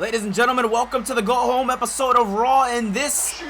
Ladies and gentlemen, welcome to the Go Home episode of Raw, and this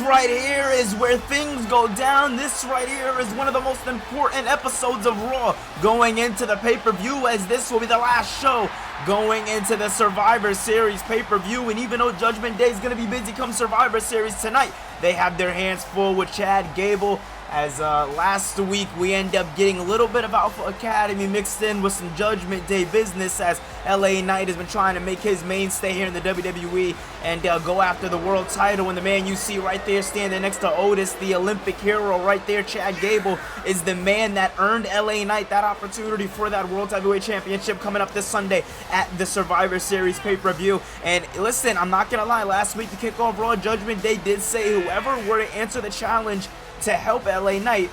right here is where things go down. This right here is one of the most important episodes of Raw going into the pay-per-view, as this will be the last show going into the Survivor Series pay-per-view. And even though Judgment Day is going to be busy come Survivor Series tonight, they have their hands full with Chad Gable, as last week we end up getting a little bit of Alpha Academy mixed in with some Judgment Day business, as LA Knight has been trying to make his mainstay here in the WWE and go after the world title. And the man you see right there standing next to Otis, the Olympic hero right there, Chad Gable, is the man that earned LA Knight that opportunity for that World Heavyweight Championship coming up this Sunday at the Survivor Series pay-per-view. And listen, I'm not gonna lie, last week to kick off Raw, Judgment Day did say whoever were to answer the challenge to help LA Knight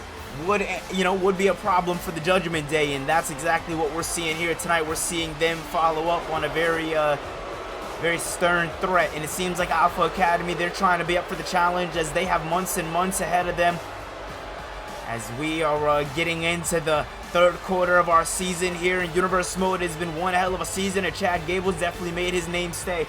would be a problem for the Judgment Day, and that's exactly what we're seeing here tonight. We're seeing them follow up on a very stern threat, and it seems like Alpha Academy, they're trying to be up for the challenge, as they have months and months ahead of them, as we are getting into the third quarter of our season here in Universe Mode. It's been one hell of a season, and Chad Gable's definitely made his name stay,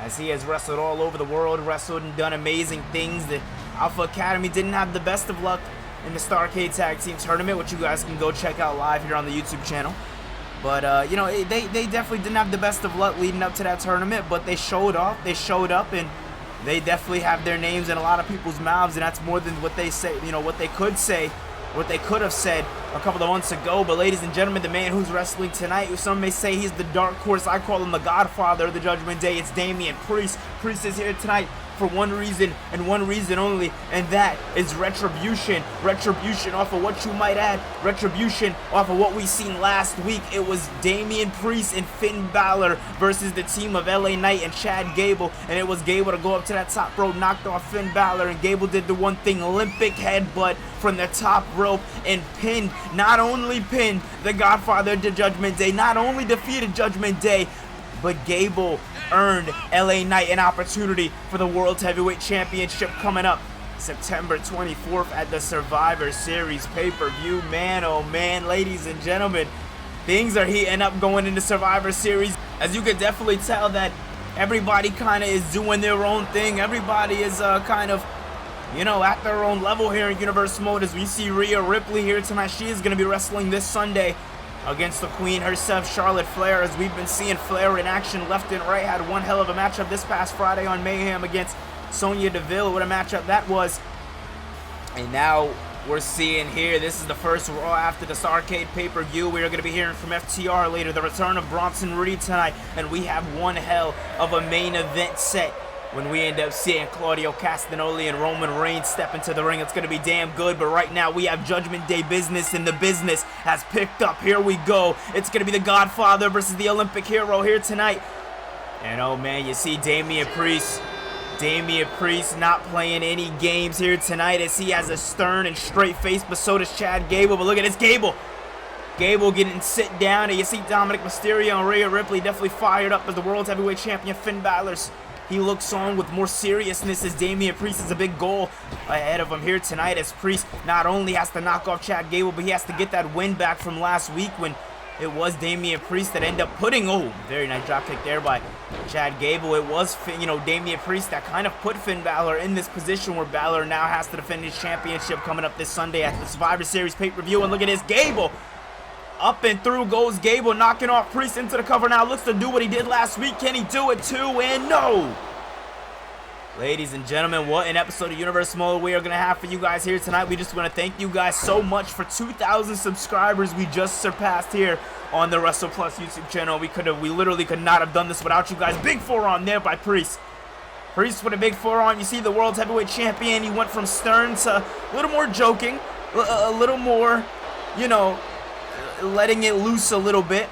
as he has wrestled all over the world, wrestled and done amazing things. The Alpha Academy didn't have the best of luck in the Starrcade Tag Team Tournament, which you guys can go check out live here on the YouTube channel. But, they definitely didn't have the best of luck leading up to that tournament, but they showed up, and they definitely have their names in a lot of people's mouths, and that's more than what they say, what they could say, what they could have said a couple of months ago. But ladies and gentlemen, the man who's wrestling tonight, some may say he's the dark horse, I call him the godfather of the Judgment Day, it's Damian Priest. Priest is here tonight for one reason and one reason only, and that is retribution. Retribution off of what you might add, retribution off of what we seen last week. It was Damian Priest and Finn Balor versus the team of LA Knight and Chad Gable, and it was Gable to go up to that top rope, knocked off Finn Balor, and Gable did the one thing, Olympic headbutt from the top rope, and pinned, not only pinned the Godfather of the Judgment Day, not only defeated Judgment Day, but Gable earned LA Knight an opportunity for the World Heavyweight Championship coming up September 24th at the Survivor Series pay-per-view. Man, oh man, ladies and gentlemen, things are heating up going into Survivor Series. As you can definitely tell that everybody kind of is doing their own thing. Everybody is kind of, at their own level here in Universe Mode, as we see Rhea Ripley here tonight. She is going to be wrestling this Sunday against the Queen herself, Charlotte Flair, as we've been seeing Flair in action left and right. Had one hell of a matchup this past Friday on Mayhem against Sonya Deville. What a matchup that was. And now we're seeing here, this is the first Raw after the Starrcade pay-per-view. We are going to be hearing from FTR later, the return of Bronson Reed tonight, and we have one hell of a main event set when we end up seeing Claudio Castagnoli and Roman Reigns step into the ring. It's going to be damn good, but right now we have Judgment Day business, and the business has picked up. Here we go. It's going to be the Godfather versus the Olympic hero here tonight. And oh man, you see Damian Priest not playing any games here tonight, as he has a stern and straight face, but so does Chad Gable. But look at this, Gable getting sit down, and you see Dominic Mysterio and Rhea Ripley definitely fired up as the World Heavyweight Champion Finn Balor's. He looks on with more seriousness, as Damian Priest is a big goal ahead of him here tonight, as Priest not only has to knock off Chad Gable, but he has to get that win back from last week when it was Damian Priest that ended up putting, very nice drop kick there by Chad Gable. It was, Damian Priest that kind of put Finn Balor in this position where Balor now has to defend his championship coming up this Sunday at the Survivor Series pay-per-view. And look at this, Gable. Up and through goes Gable, knocking off Priest into the cover. Now looks to do what he did last week. Can he do it too? And no! Ladies and gentlemen, what an episode of Universe Mode we are going to have for you guys here tonight. We just want to thank you guys so much for 2,000 subscribers we just surpassed here on the WrestlePlus YouTube channel. We literally could not have done this without you guys. Big forearm there by Priest. Priest with a big forearm. You see the World Heavyweight Champion. He went from stern to a little more joking, a little more, letting it loose a little bit.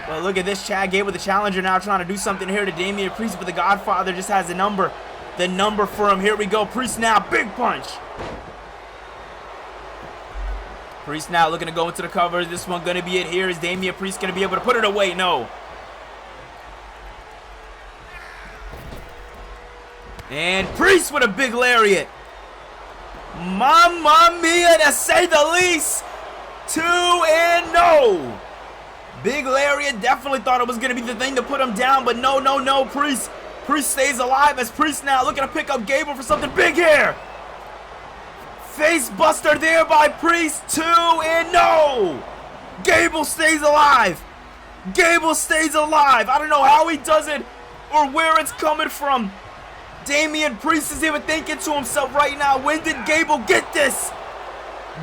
But look at this, Chad Gable, the challenger, now trying to do something here to Damian Priest, but the Godfather just has the number for him. Here we go, Priest now, big punch. Priest now looking to go into the cover. Is this one going to be it here? Is Damian Priest going to be able to put it away? No. And Priest with a big lariat. Mamma mia, to say the least. 2 and no. Big Lariat, definitely thought it was going to be the thing to put him down, but no, no, no. Priest stays alive as Priest now looking to pick up Gable for something big here. Face buster there by Priest, 2, and no! Gable stays alive. Gable stays alive. I don't know how he does it or where it's coming from. Damian Priest is even thinking to himself right now, when did Gable get this?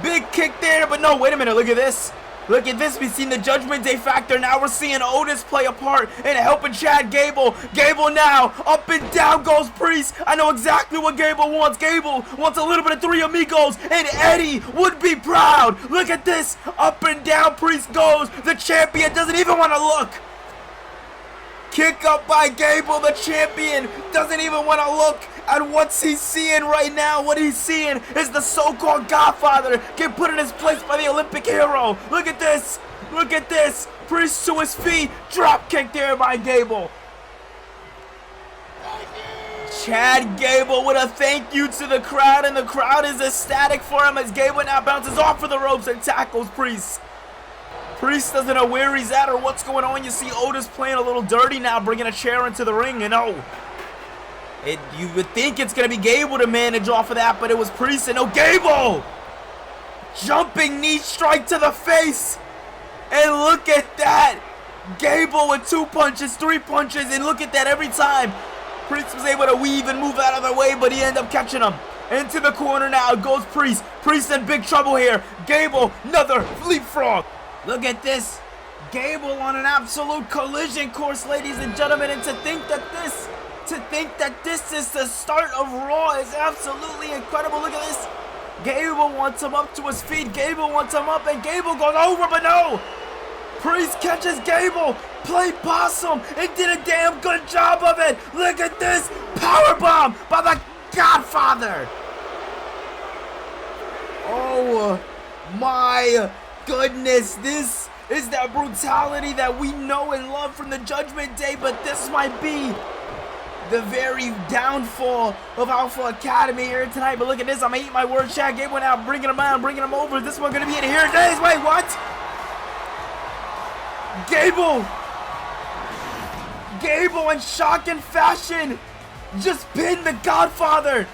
Big kick there, but no, wait a minute, look at this. Look at this, we've seen the Judgment Day factor. Now we're seeing Otis play a part in helping Chad Gable. Gable now, up and down goes Priest. I know exactly what Gable wants. Gable wants a little bit of Three Amigos, and Eddie would be proud. Look at this, up and down Priest goes. The champion doesn't even want to look. Kick up by Gable, the champion doesn't even want to look at what he's seeing right now. What he's seeing is the so-called Godfather get put in his place by the Olympic hero. Look at this. Look at this. Priest to his feet. Drop kick there by Gable. Chad Gable with a thank you to the crowd, and the crowd is ecstatic for him as Gable now bounces off of the ropes and tackles Priest. Priest doesn't know where he's at or what's going on. You see Otis playing a little dirty now, bringing a chair into the ring, and oh, you would think it's going to be Gable to manage off of that, but it was Priest, and no, Gable! Jumping knee strike to the face, and look at that! Gable with 2 punches, 3 punches, and look at that every time. Priest was able to weave and move out of the way, but he ended up catching him. Into the corner now goes Priest. Priest in big trouble here. Gable, another leapfrog. Look at this. Gable on an absolute collision course, ladies and gentlemen, and to think that this is the start of Raw is absolutely incredible. Look at this. Gable wants him up to his feet. Gable wants him up, and Gable goes over, but no. Priest catches Gable, played possum, and did a damn good job of it. Look at this. Powerbomb by the Godfather. Oh my goodness, this is that brutality that we know and love from the Judgment Day, but this might be the very downfall of Alpha Academy here tonight. But look at this, I'm gonna eat my words. Chad Gable now bringing him out, bringing him over. Is this one gonna be in here? It is. Wait, what? Gable in shocking fashion just pinned the Godfather.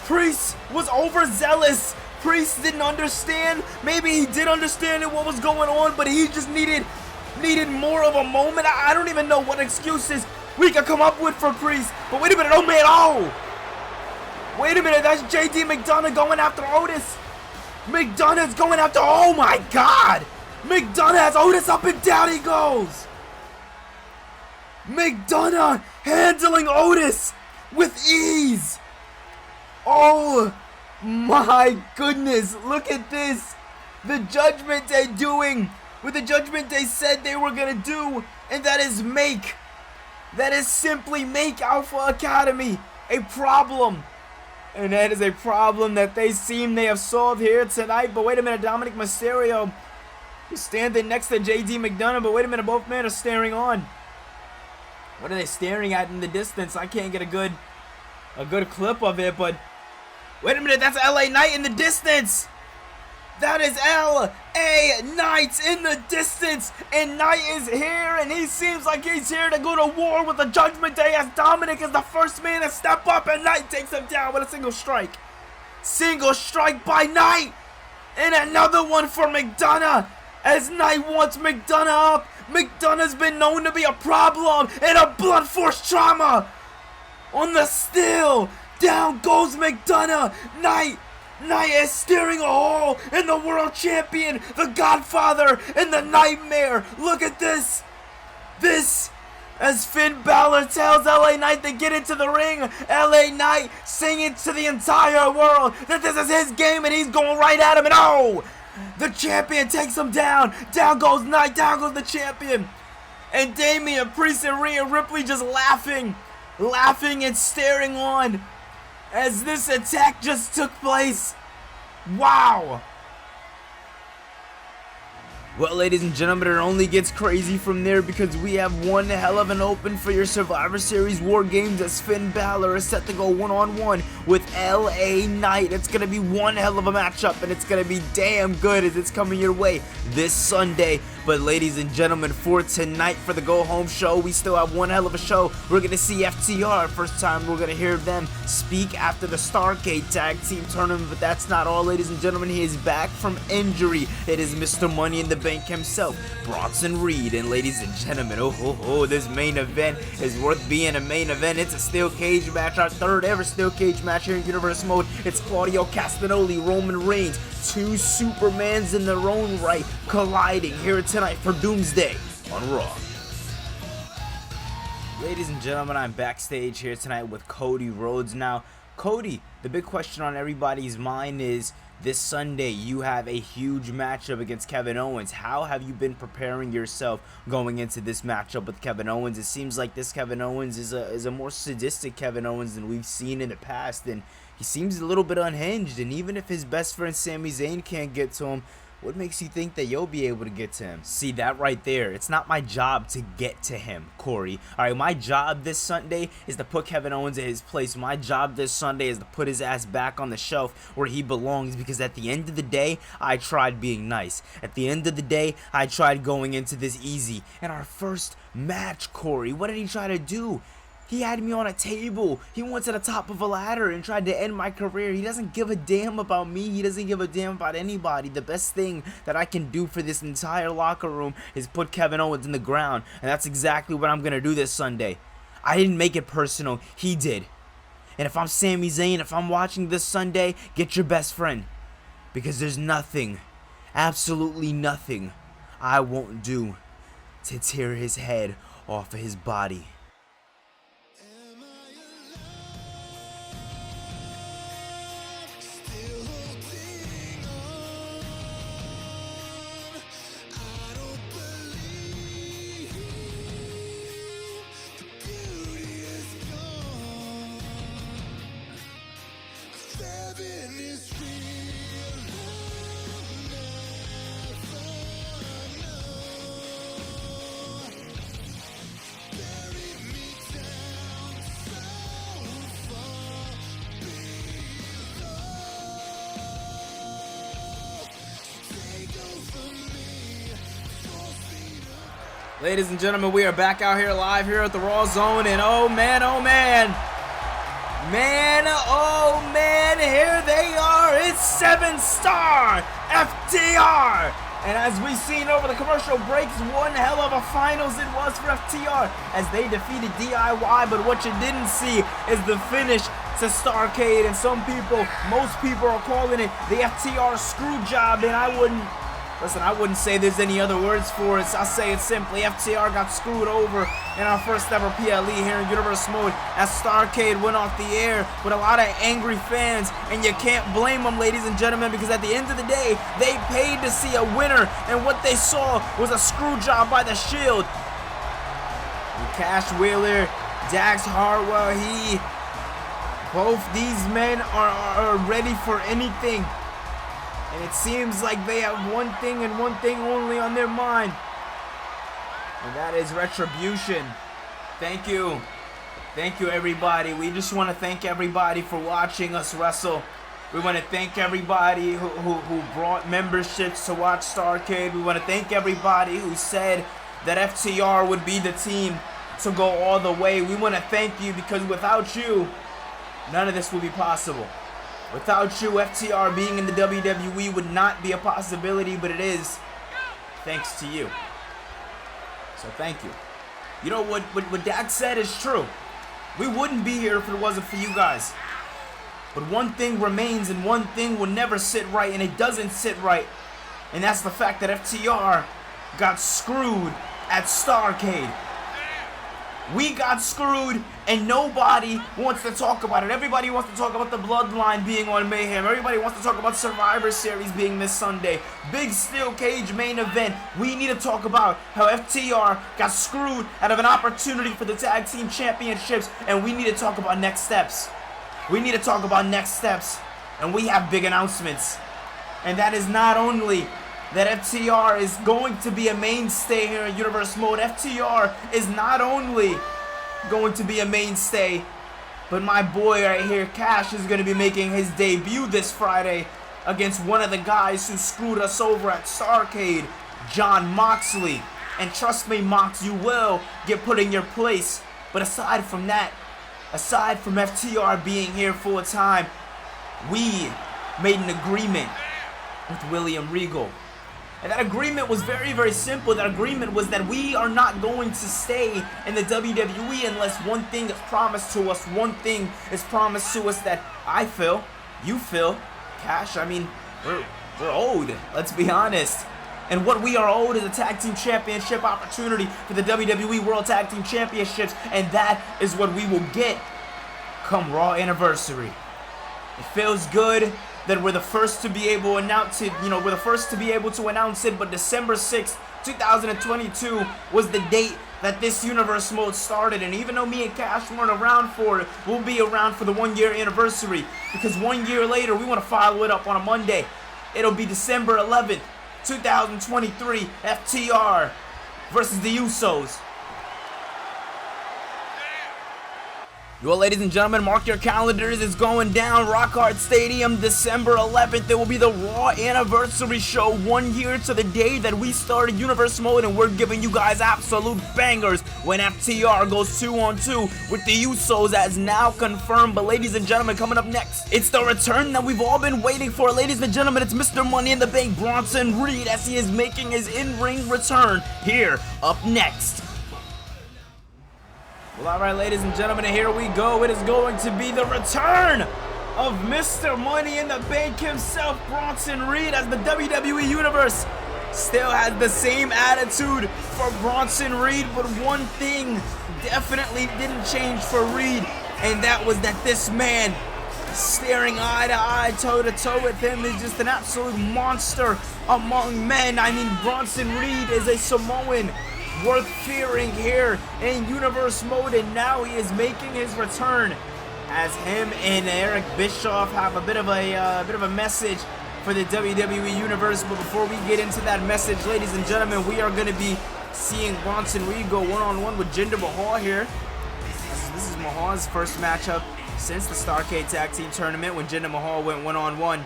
Priest was overzealous. Priest didn't understand. Maybe he did understand what was going on, but he just needed more of a moment. I don't even know what excuses we could come up with for Priest. But wait a minute, oh man, oh! Wait a minute, that's JD McDonough going after Otis. McDonough's going after, oh my God! McDonough has Otis up and down he goes. McDonough handling Otis with ease. Oh my goodness, look at this. The Judgment Day doing what the Judgment Day said they were gonna do, and that is simply make Alpha Academy a problem. And that is a problem that they have solved here tonight. But wait a minute, Dominic Mysterio is standing next to JD McDonough, but wait a minute, both men are staring on. What are they staring at in the distance? I can't get a good clip of it, but wait a minute, that's LA Knight in the distance. That is LA Knight in the distance, and Knight is here, and he seems like he's here to go to war with the Judgment Day as Dominic is the first man to step up, and Knight takes him down with a single strike. Single strike by Knight, and another one for McDonough as Knight wants McDonough up. McDonough's been known to be a problem and a blunt force trauma. On the still, down goes McDonough. Knight is steering a hole in the world champion, the Godfather, and the Nightmare. Look at this. This, as Finn Balor tells LA Knight to get into the ring. LA Knight singing to the entire world that this is his game and he's going right at him. And oh, the champion takes him down. Down goes Knight, down goes the champion. And Damian Priest and Rhea Ripley just laughing and staring on as this attack just took place. Wow. Well, ladies and gentlemen, it only gets crazy from there because we have one hell of an open for your Survivor Series War Games as Finn Balor is set to go one-on-one with LA Knight. It's going to be one hell of a matchup, and it's going to be damn good as it's coming your way this Sunday. But ladies and gentlemen, for tonight, for the go home show, we still have one hell of a show. We're going to see FTR. First time we're going to hear them speak after the Starrcade Tag Team Tournament. But that's not all, ladies and gentlemen. He is back from injury. It is Mr. Money in the Bank himself, Bronson Reed. And ladies and gentlemen, this main event is worth being a main event. It's a steel cage match, our third ever steel cage match here in Universe Mode. It's Claudio, Castagnoli, Roman Reigns, two Supermans in their own right, colliding here tonight for Doomsday on Raw. Ladies and gentlemen, I'm backstage here tonight with Cody Rhodes. Now, Cody, the big question on everybody's mind is, this Sunday you have a huge matchup against Kevin Owens. How have you been preparing yourself going into this matchup with Kevin Owens? It seems like this Kevin Owens is a more sadistic Kevin Owens than we've seen in the past, and he seems a little bit unhinged. And even if his best friend Sami Zayn can't get to him, what makes you think that you'll be able to get to him? See, that right there, it's not my job to get to him, Corey. Alright, my job this Sunday is to put Kevin Owens in his place. My job this Sunday is to put his ass back on the shelf where he belongs, because at the end of the day, I tried being nice. At the end of the day, I tried going into this easy. In our first match, Corey, what did he try to do? He had me on a table. He went to the top of a ladder and tried to end my career. He doesn't give a damn about me. He doesn't give a damn about anybody. The best thing that I can do for this entire locker room is put Kevin Owens in the ground. And that's exactly what I'm going to do this Sunday. I didn't make it personal. He did. And if I'm Sami Zayn, if I'm watching this Sunday, get your best friend. Because there's nothing, absolutely nothing, I won't do to tear his head off of his body. Ladies and gentlemen, we are back out here live here at the Raw Zone, and oh man, here they are. It's 7-star FTR. And as we've seen over the commercial breaks, one hell of a finals it was for FTR as they defeated DIY. But what you didn't see is the finish to Starrcade, and most people are calling it the FTR screw job, and I wouldn't say there's any other words for it. I'll say it simply. FTR got screwed over in our first ever PLE here in Universe Mode as Starrcade went off the air with a lot of angry fans. And you can't blame them, ladies and gentlemen, because at the end of the day, they paid to see a winner. And what they saw was a screw job by the Shield. And Cash Wheeler, Dax Hartwell, both these men are ready for anything. And it seems like they have one thing and one thing only on their mind. And that is retribution. Thank you. Thank you, everybody. We just want to thank everybody for watching us wrestle. We want to thank everybody who brought memberships to watch Starrcade. We want to thank everybody who said that FTR would be the team to go all the way. We want to thank you, because without you, none of this would be possible. Without you, FTR being in the WWE would not be a possibility, but it is thanks to you. So thank you. You know what Dax said is true. We wouldn't be here if it wasn't for you guys. But one thing remains, and one thing will never sit right, and it doesn't sit right. And that's the fact that FTR got screwed at Starrcade. We got screwed, and nobody wants to talk about it. Everybody wants to talk about the Bloodline being on Mayhem. Everybody wants to talk about Survivor Series being this Sunday. Big steel cage main event. We need to talk about how FTR got screwed out of an opportunity for the tag team championships, and we need to talk about next steps. We need to talk about next steps, and we have big announcements. And that is not only that FTR is going to be a mainstay here in Universe Mode. FTR is not only going to be a mainstay, but my boy right here, Cash, is going to be making his debut this Friday against one of the guys who screwed us over at Starrcade, John Moxley. And trust me, Mox, you will get put in your place. But aside from that, aside from FTR being here full time, we made an agreement with William Regal. And that agreement was very, very simple. That agreement was that we are not going to stay in the WWE unless one thing is promised to us. One thing is promised to us that I feel, you feel, Cash, I mean, we're owed. Let's be honest. And what we are owed is a tag team championship opportunity for the WWE World Tag Team Championships. And that is what we will get come Raw Anniversary. It feels good that we're the first to be able to announce it. You know, we're the first to be able to announce it, but December 6th, 2022 was the date that this universe mode started. And even though me and Cash weren't around for it, we'll be around for the 1-year anniversary, because 1 year later, we want to follow it up on a Monday. It'll be December 11th, 2023, FTR versus the Usos. Well, ladies and gentlemen, mark your calendars. It's going down. Rock Hard Stadium, December 11th. It will be the Raw Anniversary Show. 1 year to the day that we started Universe Mode, and we're giving you guys absolute bangers when FTR goes 2-on-2 with the Usos, as now confirmed. But ladies and gentlemen, coming up next, it's the return that we've all been waiting for. Ladies and gentlemen, it's Mr. Money in the Bank, Bronson Reed, as he is making his in-ring return here up next. Well, alright, ladies and gentlemen, and here we go. It is going to be the return of Mr. Money in the Bank himself, Bronson Reed, as the WWE Universe still has the same attitude for Bronson Reed, but one thing definitely didn't change for Reed, and that was that this man, staring eye to eye, toe to toe with him, is just an absolute monster among men. I mean, Bronson Reed is a Samoan worth fearing here in Universe Mode, and now he is making his return, as him and Eric Bischoff have a bit of a message for the WWE Universe. But before we get into that message, ladies and gentlemen, we are going to be seeing Bronson Reed go one-on-one with Jinder Mahal here. This is Mahal's first matchup since the Starrcade Tag Team Tournament, when Jinder Mahal went one-on-one.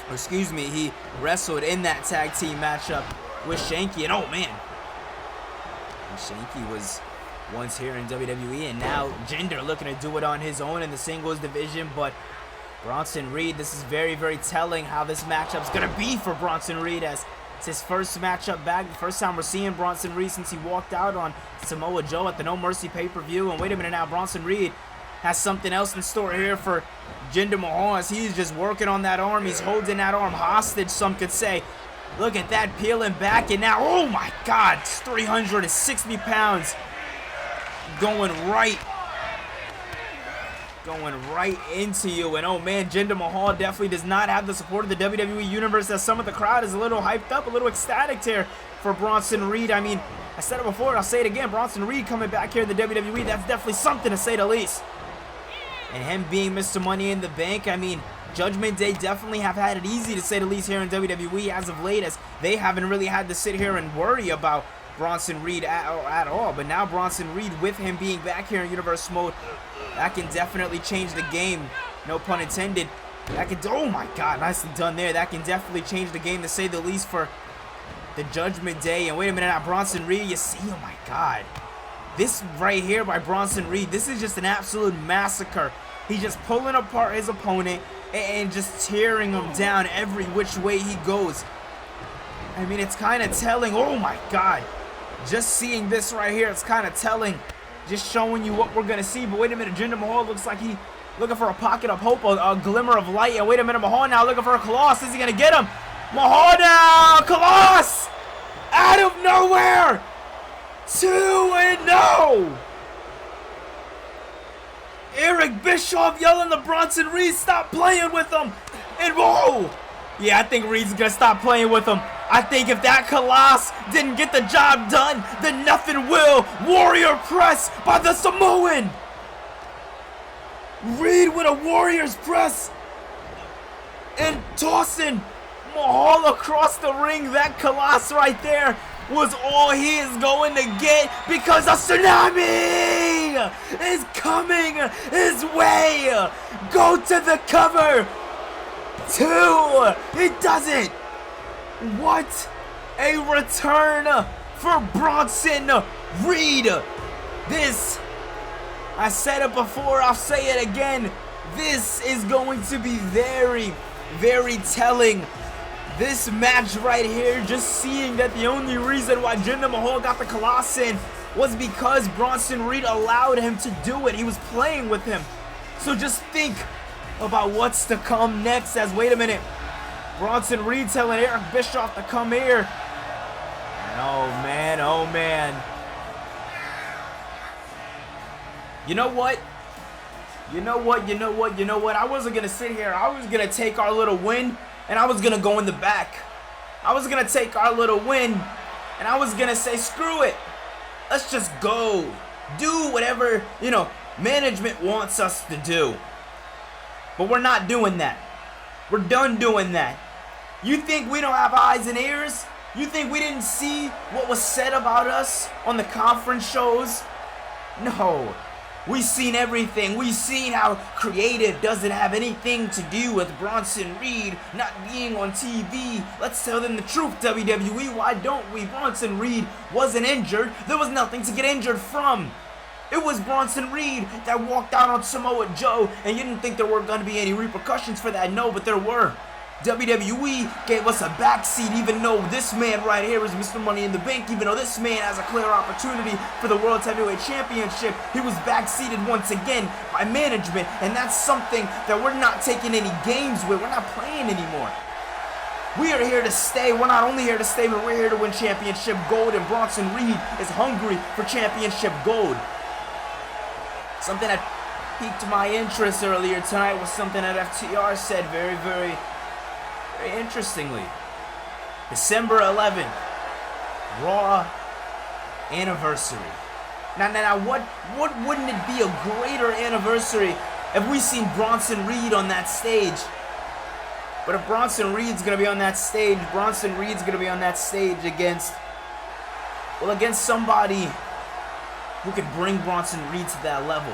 Or excuse me, he wrestled in that tag team matchup with Shanky, and oh man, Shanky was once here in WWE, and now Jinder looking to do it on his own in the singles division. But Bronson Reed, this is very, very telling how this matchup's gonna be for Bronson Reed, as it's his first matchup back. The first time we're seeing Bronson Reed since he walked out on Samoa Joe at the No Mercy pay-per-view. And wait a minute now, Bronson Reed has something else in store here for Jinder Mahal, as he's just working on that arm. He's holding that arm hostage, some could say. Look at that, peeling back, and now, oh my God, it's 360 pounds going right into you. And oh man, Jinder Mahal definitely does not have the support of the WWE Universe, as some of the crowd is a little hyped up, a little ecstatic here for Bronson Reed. I mean, I said it before, I'll say it again, Bronson Reed coming back here in the WWE, that's definitely something, to say the least. And him being Mr. Money in the Bank, I mean, Judgment Day definitely have had it easy, to say the least, here in WWE as of late, as they haven't really had to sit here and worry about Bronson Reed at all. But now Bronson Reed, with him being back here in Universe Mode, that can definitely change the game, no pun intended. That can, oh my God, nicely done there. That can definitely change the game, to say the least, for the Judgment Day. And wait a minute now, Bronson Reed, you see, oh my God, this right here by Bronson Reed, this is just an absolute massacre. He's just pulling apart his opponent and just tearing him down every which way he goes. I mean, it's kind of telling. Oh my God, just seeing this right here, it's kind of telling, just showing you what we're gonna see. But wait a minute, Jinder Mahal looks like he looking for a pocket of hope, a glimmer of light. And wait a minute, Mahal now looking for a Colossus. Is he gonna get him? Mahal now, Colossus out of nowhere, 2-0. Eric Bischoff yelling to Bronson Reed, stop playing with him. And whoa! Yeah, I think Reed's gonna stop playing with him. I think if that Colossus didn't get the job done, then nothing will. Warrior press by the Samoan. Reed with a Warrior's press. And tossing Mahal across the ring. That Colossus right there was all he is going to get, because a tsunami is coming his way. Go to the cover. 2. He does it. What? a return for Bronson Reed. This, I said it before, I'll say it again. This is going to be very, very telling. This match right here, just seeing that the only reason why Jinder Mahal got the Colossus was because Bronson Reed allowed him to do it. He was playing with him. So just think about what's to come next as, wait a minute, Bronson Reed telling Eric Bischoff to come here. And oh man, oh man. You know what? You know what? I wasn't going to sit here. I was going to take our little win and I was going to go in the back. I was going to take our little win and I was going to say, screw it. Let's just go. Do whatever, management wants us to do. But we're not doing that. We're done doing that. You think we don't have eyes and ears? You think we didn't see what was said about us on the conference shows? No. We've seen everything. We've seen how creative doesn't have anything to do with Bronson Reed not being on TV. Let's tell them the truth, WWE. Why don't we? Bronson Reed wasn't injured. There was nothing to get injured from. It was Bronson Reed that walked out on Samoa Joe, and you didn't think there were going to be any repercussions for that. No, but there were. WWE gave us a backseat, even though this man right here is Mr. Money in the Bank, even though this man has a clear opportunity for the World Heavyweight Championship. He was backseated once again by management, and that's something that we're not taking any games with. We're not playing anymore. We are here to stay. We're not only here to stay, but we're here to win championship gold, and Bronson Reed is hungry for championship gold. Something that piqued my interest earlier tonight was something that FTR said very interestingly. December 11th, Raw anniversary. Now, what wouldn't it be a greater anniversary if we seen Bronson Reed on that stage? But if Bronson Reed's gonna be on that stage, Bronson Reed's gonna be on that stage against somebody who can bring Bronson Reed to that level.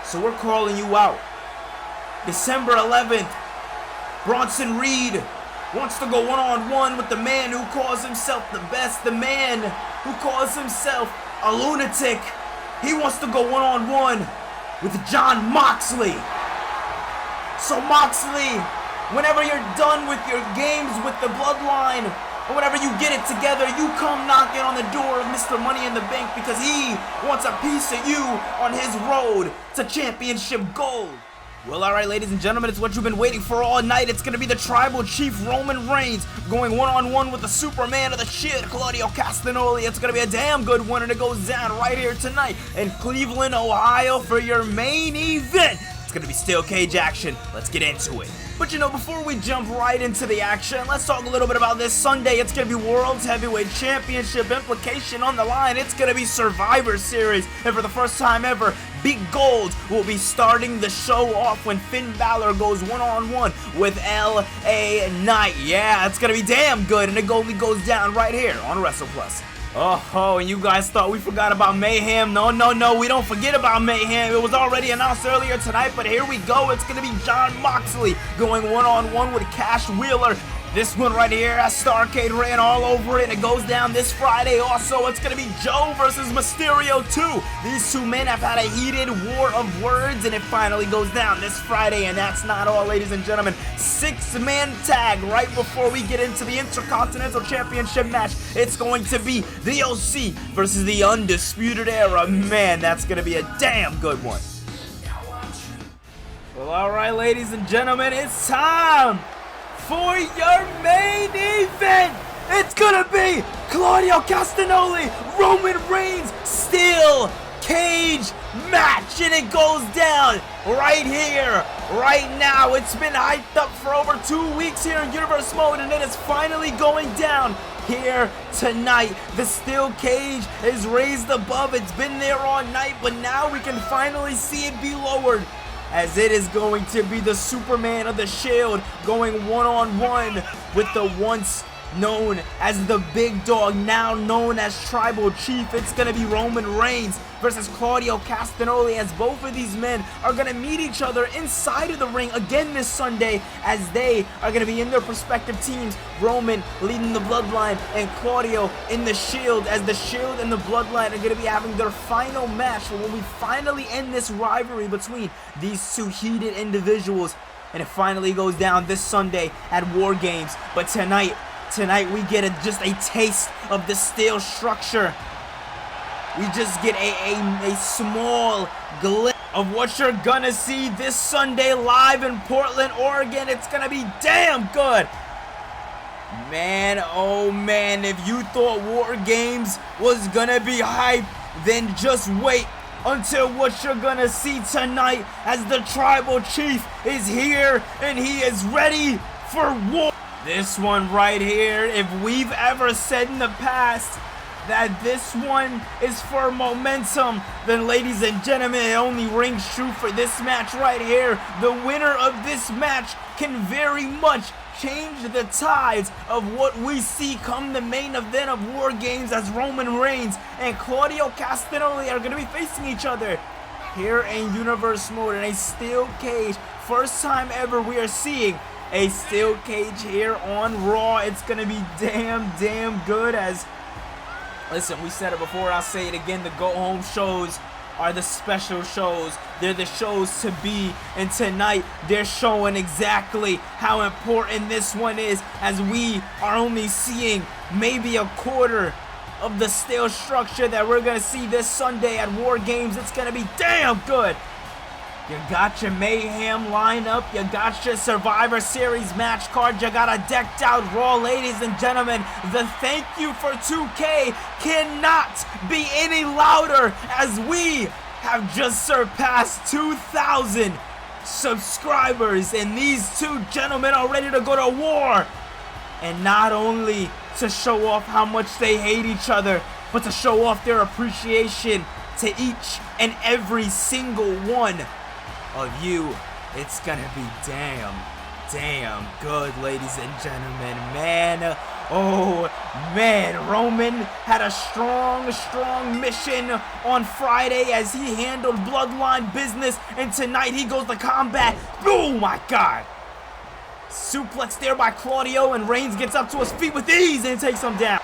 So we're calling you out. December 11th, Bronson Reed wants to go one-on-one with the man who calls himself the best, the man who calls himself a lunatic. He wants to go one-on-one with Jon Moxley. So Moxley, whenever you're done with your games with the Bloodline, or whenever you get it together, you come knocking on the door of Mr. Money in the Bank because he wants a piece of you on his road to championship gold. Well, alright, ladies and gentlemen, it's what you've been waiting for all night. It's going to be the Tribal Chief Roman Reigns going one-on-one with the Superman of the Shield, Claudio Castagnoli. It's going to be a damn good one, and it goes down right here tonight in Cleveland, Ohio for your main event. It's going to be steel cage action. Let's get into it. But before we jump right into the action, let's talk a little bit about this Sunday. It's going to be World's Heavyweight Championship implication on the line. It's going to be Survivor Series. And for the first time ever, Big Gold will be starting the show off when Finn Balor goes one-on-one with LA Knight. Yeah, it's going to be damn good. And it only goes down right here on WrestlePlus. Oh, and you guys thought we forgot about Mayhem. No, we don't forget about Mayhem. It was already announced earlier tonight, but here we go. It's going to be Jon Moxley going one-on-one with Cash Wheeler. This one right here has Starrcade ran all over it. It goes down this Friday. Also, it's going to be Joe versus Mysterio 2. These two men have had a heated war of words, and it finally goes down this Friday. And that's not all, ladies and gentlemen. 6-man tag right before we get into the Intercontinental Championship match. It's going to be the OC versus the Undisputed Era. Man, that's going to be a damn good one. Well, all right, ladies and gentlemen, it's time for your main event. It's gonna be Claudio Castagnoli, Roman Reigns steel cage match, and it goes down right here, right now. It's been hyped up for over 2 weeks here in Universe Mode, and it is finally going down here tonight. The steel cage is raised above. It's been there all night, but now we can finally see it be lowered, as it is going to be the Superman of the Shield going one-on-one with the once known as the Big Dog, now known as Tribal Chief. It's going to be Roman Reigns versus Claudio Castagnoli, as both of these men are going to meet each other inside of the ring again this Sunday, as they are going to be in their respective teams. Roman leading the Bloodline and Claudio in the Shield, as the Shield and the Bloodline are going to be having their final match for when we finally end this rivalry between these two heated individuals. And it finally goes down this Sunday at WARGAMES. But tonight we get just a taste of the steel structure. We just get a small glimpse of what you're gonna see this Sunday live in Portland, Oregon. It's gonna be damn good. Man, oh man, if you thought WARGAMES was gonna be hype, then just wait until what you're gonna see tonight, as the Tribal Chief is here and he is ready for war. This one right here, if we've ever said in the past that this one is for momentum, then ladies and gentlemen, it only rings true for this match right here. The winner of this match can very much change the tides of what we see come the main event of WARGAMES, as Roman Reigns and Claudio Castagnoli are going to be facing each other here in Universe mode in a steel cage. First time ever we are seeing a steel cage here on Raw. It's going to be damn good, as, listen, we said it before, I'll say it again, the go home shows are the special shows. They're the shows to be, and tonight they're showing exactly how important this one is, as we are only seeing maybe a quarter of the steel structure that we're gonna see this Sunday at WARGAMES. It's gonna be damn good. You got your Mayhem lineup, you got your Survivor Series match card, you got a decked out Raw. Ladies and gentlemen, the thank you for 2K cannot be any louder, as we have just surpassed 2,000 subscribers, and these two gentlemen are ready to go to war. And not only to show off how much they hate each other, but to show off their appreciation to each and every single one of you. It's gonna be damn good, ladies and gentlemen. Man, oh man, Roman had a strong mission on Friday as he handled Bloodline business, and tonight he goes to combat. Oh my god, suplex there by Claudio, and Reigns gets up to his feet with ease and takes him down.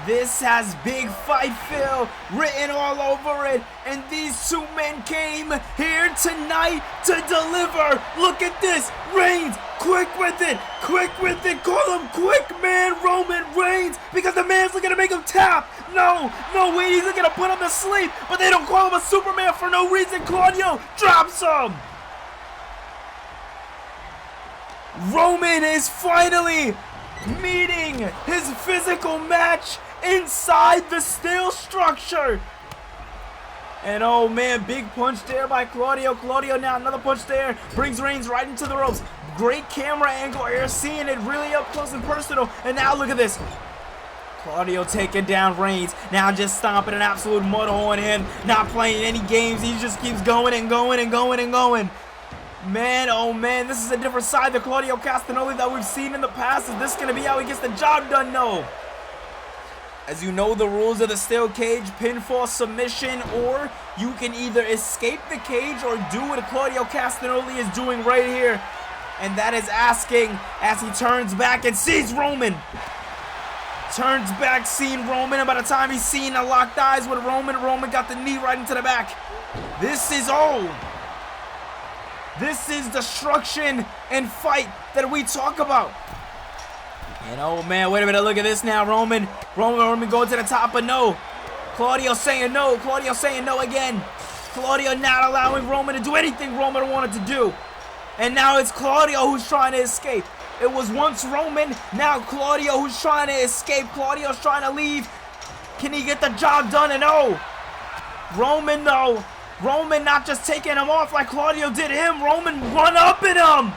This has Big Fight Phil written all over it, and these two men came here tonight to deliver. Look at this, Reigns, quick with it, call him quick, man, Roman Reigns, because the man's looking to make him tap. No, wait, he's looking to put him to sleep, but they don't call him a Superman for no reason. Claudio drops him. Roman is finally meeting his physical match inside the steel structure. And oh man, big punch there by Claudio. Claudio now another punch there, brings Reigns right into the ropes. Great camera angle here, seeing it really up close and personal. And now look at this, Claudio taking down Reigns, now just stomping an absolute mud hole in him, not playing any games. He just keeps going and going. Man, oh man, this is a different side to Claudio Castagnoli that we've seen in the past. Is this going to be how he gets the job done? No. As you know the rules of the steel cage, pinfall, submission, or you can either escape the cage or do what Claudio Castagnoli is doing right here. And that is asking as he turns back and sees Roman. Turns back, seeing Roman, and by the time he's seen the locked eyes with Roman got the knee right into the back. This is all. This is destruction and fight that we talk about. And oh man, wait a minute, look at this now. Roman going to the top, but no. Claudio saying no again. Claudio not allowing Roman to do anything Roman wanted to do. And now it's Claudio who's trying to escape. It was once Roman, now Claudio who's trying to escape. Claudio's trying to leave. Can he get the job done? And no. Roman though. Roman not just taking him off like Claudio did him. Roman run up in him.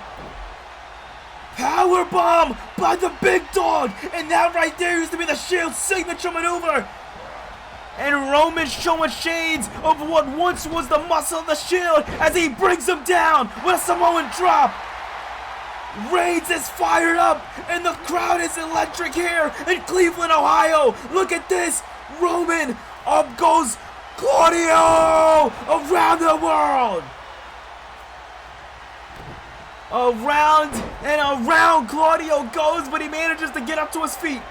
Powerbomb by the big dog. And that right there used to be the Shield's signature maneuver. And Roman showing shades of what once was the muscle of the Shield as he brings him down with a Samoan drop. Reigns is fired up and the crowd is electric here in Cleveland, Ohio. Look at this. Roman Up goes Claudio! Around the world! Around and around Claudio goes, but he manages to get up to his feet.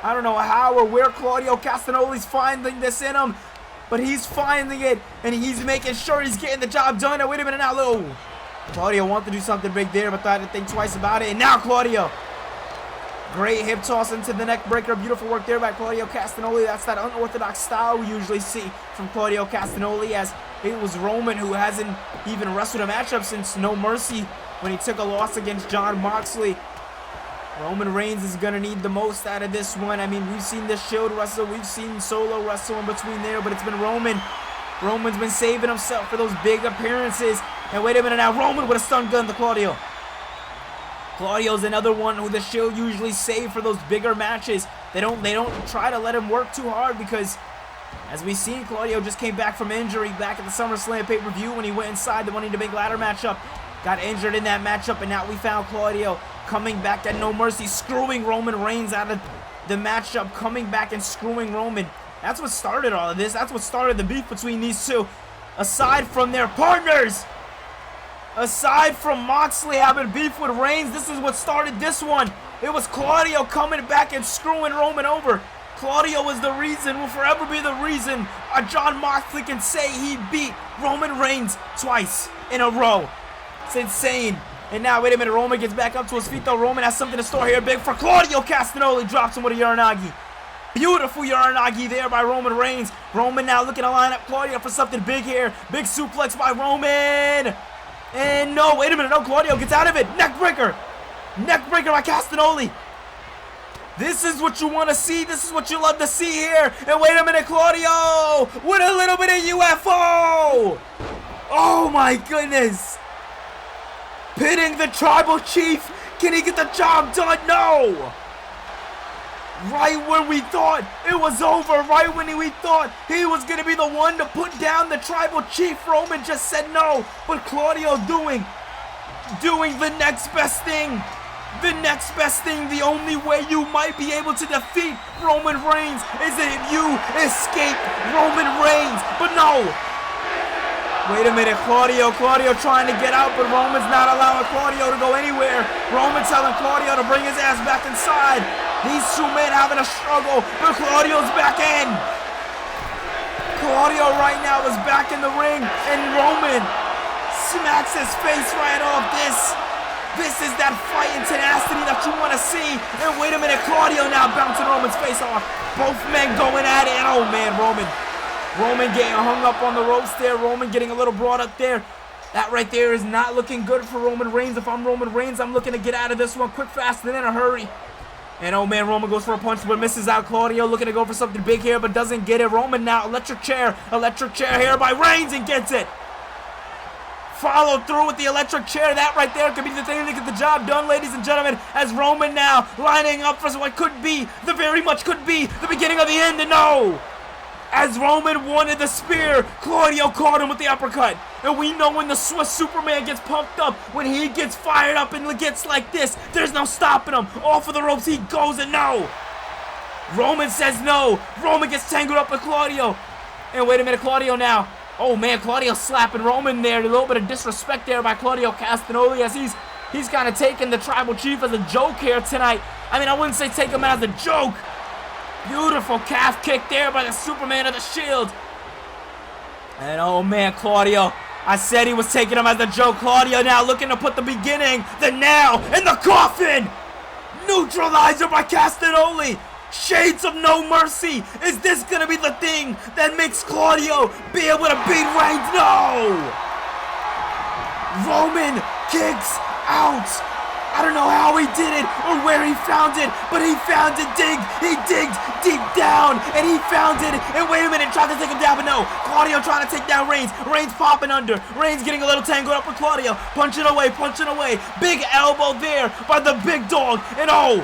I don't know how or where Claudio Castagnoli's finding this in him, but he's finding it, and he's making sure he's getting the job done. Now, wait a minute now, Lou. Claudio wanted to do something big there, but thought to think twice about it, and now Claudio. Great hip toss into the neck breaker. Beautiful work there by Claudio Castagnoli. That's that unorthodox style we usually see from Claudio Castagnoli, as it was Roman who hasn't even wrestled a matchup since No Mercy when he took a loss against Jon Moxley. Roman Reigns is going to need the most out of this one. I mean, we've seen the Shield wrestle. We've seen Solo wrestle in between there, but it's been Roman. Roman's been saving himself for those big appearances. And wait a minute now, Roman with a stun gun to Claudio. Claudio's another one who the Shield usually save for those bigger matches. They don't try to let him work too hard because, as we've seen, Claudio just came back from injury back at the SummerSlam pay-per-view when he went inside the Money in the Bank ladder matchup. Got injured in that matchup, and now we found Claudio coming back at No Mercy, screwing Roman Reigns out of the matchup, coming back and screwing Roman. That's what started all of this. That's what started the beef between these two. Aside from their partners, aside from Moxley having beef with Reigns, this is what started this one. It was Claudio coming back and screwing Roman over. Claudio was the reason, will forever be the reason Jon Moxley can say he beat Roman Reigns twice in a row. It's insane. And now, wait a minute, Roman gets back up to his feet though. Roman has something to store here big for Claudio Castagnoli. Drops him with a Uranagi. Beautiful Uranagi there by Roman Reigns. Roman now looking to line up Claudio for something big here. Big suplex by Roman. And no, wait a minute, no, Claudio gets out of it. Neckbreaker. Neckbreaker by Castagnoli. This is what you want to see. This is what you love to see here. And wait a minute, Claudio with a little bit of UFO. Oh my goodness. Pitting the tribal chief. Can he get the job done? No. Right when we thought it was over, right when we thought he was going to be the one to put down the tribal chief, Roman just said no. But Claudio doing the next best thing. The next best thing, the only way you might be able to defeat Roman Reigns is if you escape Roman Reigns. But no. Wait a minute, Claudio trying to get out, but Roman's not allowing Claudio to go anywhere. Roman telling Claudio to bring his ass back inside. These two men having a struggle, but Claudio's back in. Claudio right now is back in the ring, and Roman smacks his face right off. This is that fight and tenacity that you want to see. And wait a minute, Claudio now bouncing Roman's face off. Both men going at it, and oh man, Roman getting hung up on the ropes there. Roman getting a little brought up there. That right there is not looking good for Roman Reigns. If I'm Roman Reigns, I'm looking to get out of this one quick, fast, and in a hurry. And oh man, Roman goes for a punch but misses out. Claudio looking to go for something big here but doesn't get it. Roman now, electric chair here by Reigns and gets it. Followed through with the electric chair. That right there could be the thing to get the job done, ladies and gentlemen, as Roman now lining up for what could be, the very much could be, the beginning of the end. And no! As Roman wanted the spear, Claudio caught him with the uppercut. And we know when the Swiss Superman gets pumped up, when he gets fired up and gets like this, there's no stopping him. Off of the ropes he goes, and no. Roman says no. Roman gets tangled up with Claudio. And wait a minute, Claudio now. Oh man, Claudio slapping Roman there. A little bit of disrespect there by Claudio Castagnoli, as he's kind of taking the tribal chief as a joke here tonight. I mean, I wouldn't say take him as a joke. Beautiful calf kick there by the Superman of the Shield. And oh man, Claudio. I said he was taking him as a joke. Claudio now looking to put the beginning, the nail, in the coffin. Neutralizer by Castagnoli. Shades of No Mercy. Is this going to be the thing that makes Claudio be able to beat Reigns? No. Roman kicks out. I don't know how he did it or where he found it, but he found it. He digged deep down, and he found it. And wait a minute, tried to take him down, but no. Claudio trying to take down Reigns. Reigns popping under. Reigns getting a little tangled up with Claudio. Punching away. Big elbow there by the big dog. And oh,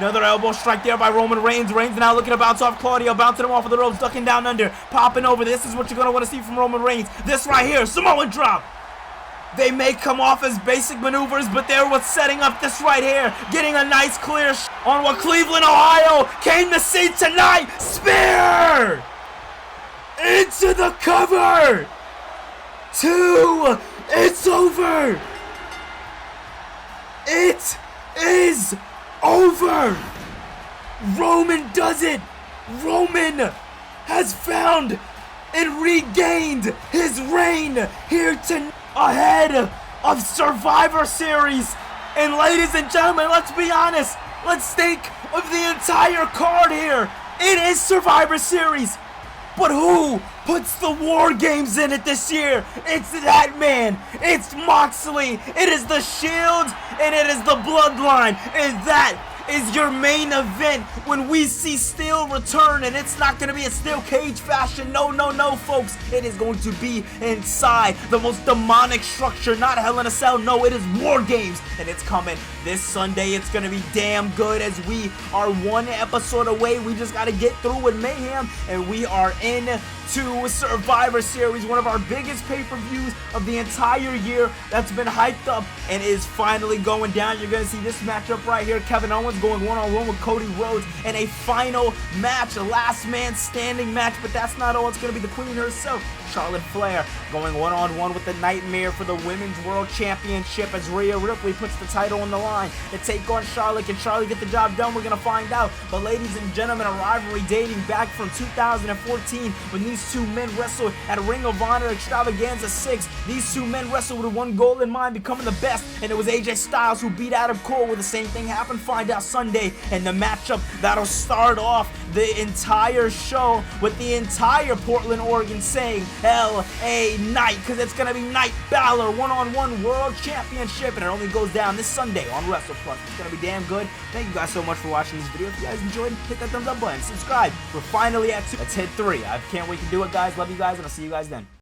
another elbow strike there by Roman Reigns. Reigns now looking to bounce off Claudio, bouncing him off of the ropes, ducking down under, popping over. This is what you're going to want to see from Roman Reigns. This right here, Samoan drop. They may come off as basic maneuvers, but they're what's setting up this right here. Getting a nice clear on what Cleveland, Ohio came to see tonight. Spear! into the cover. 2. It's over. It is over. Roman does it. Roman has found and regained his reign here tonight ahead of Survivor Series. And ladies and gentlemen, let's be honest. Let's think of the entire card here. It is Survivor Series. But who puts the War Games in it this year? It's that man. It's Moxley. It is the Shield, and it is the Bloodline. And that is your main event when we see Steel return. And it's not going to be a steel cage fashion. No, no, no, folks. It is going to be inside the most demonic structure. Not Hell in a Cell. No, it is War Games. And it's coming this Sunday. It's going to be damn good as we are one episode away. We just got to get through with Mayhem. And we are in to Survivor Series, one of our biggest pay-per-views of the entire year that's been hyped up and is finally going down. You're going to see this matchup right here. Kevin Owens going one-on-one with Cody Rhodes in a final match, a last man standing match, but that's not all. It's going to be the queen herself, Charlotte Flair, going one-on-one with the Nightmare for the Women's World Championship as Rhea Ripley puts the title on the line to take on Charlotte. Can Charlotte get the job done? We're going to find out. But ladies and gentlemen, a rivalry dating back from 2014 when these two men wrestled at Ring of Honor Extravaganza 6. These two men wrestled with one goal in mind, becoming the best, and it was AJ Styles who beat Adam Cole. Will the same thing happen? Find out Sunday, and the matchup that'll start off the entire show with the entire Portland, Oregon saying LA Knight, because it's going to be Knight Balor one-on-one World Championship, and it only goes down this Sunday on Wrestle Plus. It's going to be damn good. Thank you guys so much for watching this video. If you guys enjoyed, hit that thumbs up button, subscribe. We're finally at 2. Let's hit 3. I can't wait to do it, guys. Love you guys, and I'll see you guys then.